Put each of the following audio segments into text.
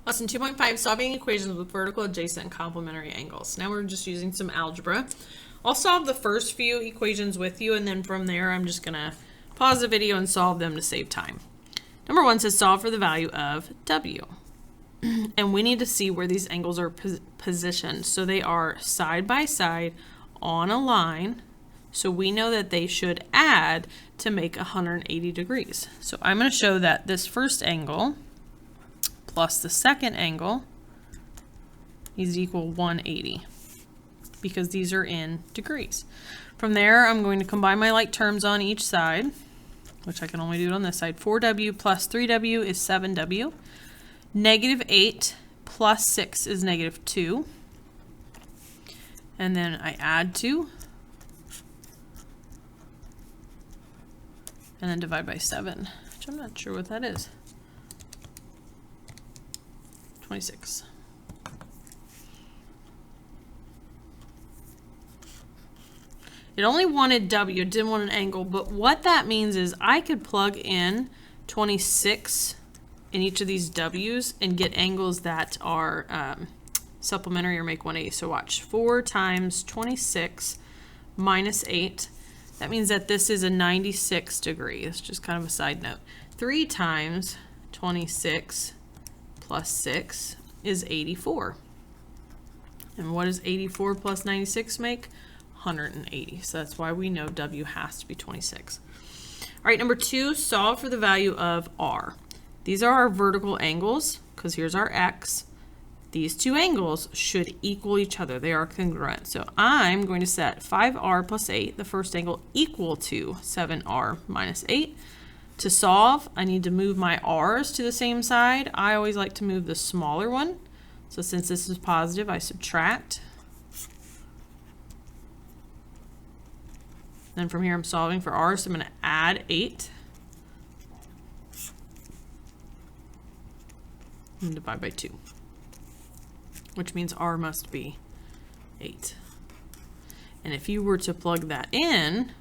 Lesson 2.5, solving equations with vertical, adjacent, and complementary angles. Now we're just using some algebra. I'll solve the first few equations with you, and then from there I'm just going to pause the video and solve them to save time. Number 1 says solve for the value of W. And we need to see where these angles are positioned. So they are side by side on a line. So we know that they should add to make 180 degrees. So I'm going to show that this first angle plus the second angle is equal 180 because these are in degrees. From there, I'm going to combine my like terms on each side, which I can only do it on this side. 4W plus 3W is 7W. Negative 8 plus 6 is negative 2. And then I add 2. And then divide by 7, which I'm not sure what that is. 26. It only wanted W, it didn't want an angle, but what that means is I could plug in 26 in each of these W's and get angles that are supplementary or make 180. So watch, 4 times 26 minus 8. That means that this is a 96 degree. It's just kind of a side note. 3 times 26 plus 6 is 84. And what does 84 plus 96 make? 180. So that's why we know W has to be 26. All right, number 2, solve for the value of R. These are our vertical angles, because here's our X. These two angles should equal each other. They are congruent. So I'm going to set 5R plus 8, the first angle, equal to 7R minus 8. To solve, I need to move my R's to the same side. I always like to move the smaller one. So since this is positive, I subtract. Then from here, I'm solving for R, so I'm going to add 8. And divide by 2. Which means R must be 8. And if you were to plug that in,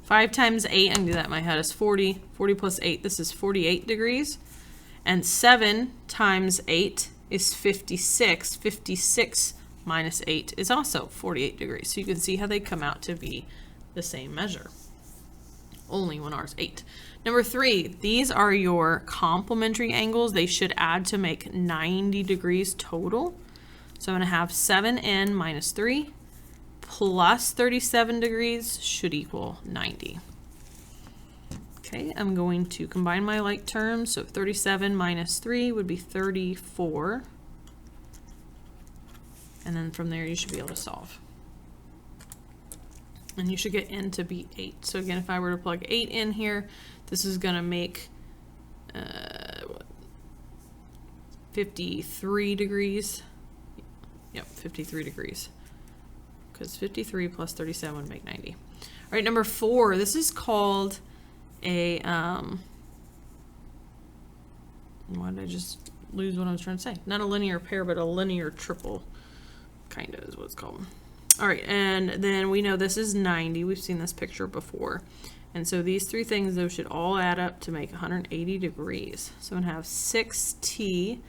5 times 8, I can do that in my head, is 40. 40 plus 8, this is 48 degrees. And 7 times 8 is 56. 56 minus 8 is also 48 degrees. So you can see how they come out to be the same measure, only when R is 8. Number 3, these are your complementary angles. They should add to make 90 degrees total. So I'm going to have 7n minus 3 plus 37 degrees should equal 90. Okay, I'm going to combine my like terms. So 37 minus 3 would be 34. And then from there you should be able to solve. And you should get n to be 8. So again, if I were to plug 8 in here, this is going to make 53 degrees. Yep, 53 degrees. Because 53 plus 37 would make 90. All right, number 4. This is called a, why did I just lose what I was trying to say? Not a linear pair, but a linear triple, kind of is what it's called. All right, and then we know this is 90. We've seen this picture before. And so these 3 things, those should all add up to make 180 degrees. So I'm going to have 6t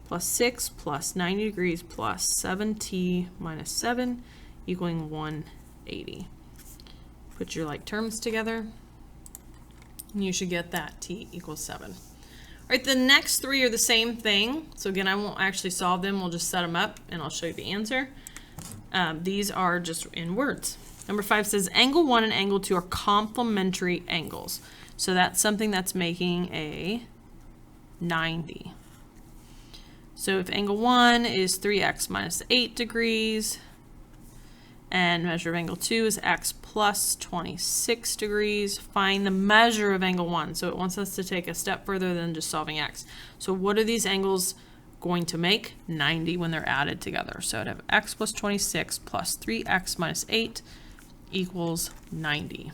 plus 6 plus 90 degrees plus 7t minus 7 equaling 180. Put your like terms together, and you should get that t equals 7. All right, the next 3 are the same thing. So again, I won't actually solve them. We'll just set them up, and I'll show you the answer. These are just in words. Number 5 says angle 1 and angle 2 are complementary angles. So that's something that's making a 90. So if angle 1 is 3x minus 8 degrees, and measure of angle 2 is x plus 26 degrees, find the measure of angle 1. So it wants us to take a step further than just solving x. So what are these angles going to make? 90 when they're added together. So I'd have x plus 26 plus 3x minus 8 equals 90.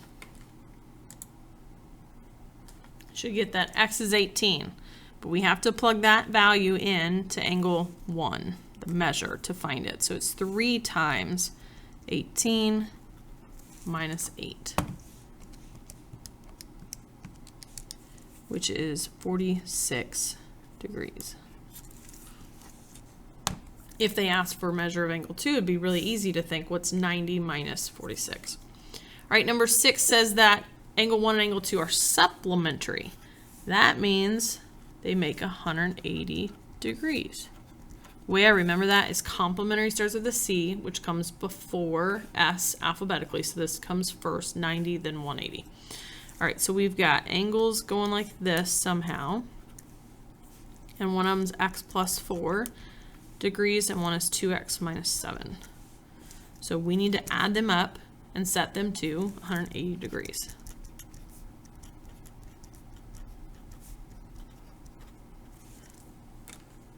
Should get that x is 18, but we have to plug that value in to angle 1, the measure, to find it. So it's 3 times 18 minus 8. which is 46 degrees. If they asked for a measure of angle 2, it'd be really easy to think what's 90 minus 46. All right, number 6 says that angle 1 and angle 2 are supplementary. That means they make 180 degrees. The way I remember that is complementary starts with a C, which comes before S alphabetically. So this comes first, 90, then 180. All right, so we've got angles going like this somehow. And one of them's x plus 4 degrees and one is 2x minus 7. So we need to add them up and set them to 180 degrees.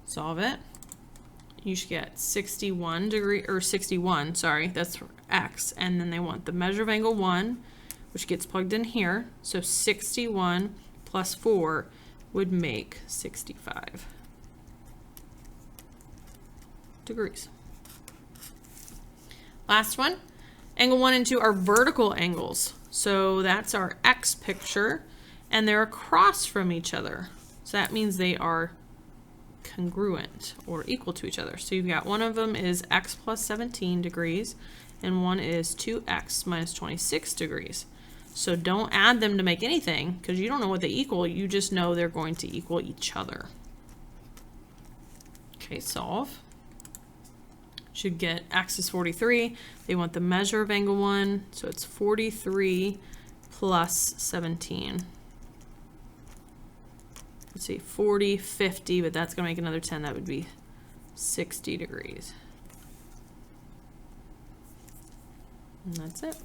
Solve it. You should get 61, sorry, that's for x, and then they want the measure of angle 1, which gets plugged in here. So 61 plus 4 would make 65 degrees. Last one, angle 1 and 2 are vertical angles. So that's our x picture, and they're across from each other. So that means they are congruent or equal to each other. So you've got one of them is x plus 17 degrees, and one is 2x minus 26 degrees. So don't add them to make anything because you don't know what they equal. You just know they're going to equal each other. Okay, solve. Should get x is 43. They want the measure of angle 1, so it's 43 plus 17. Let's see, 40, 50, but that's going to make another 10. That would be 60 degrees. And that's it.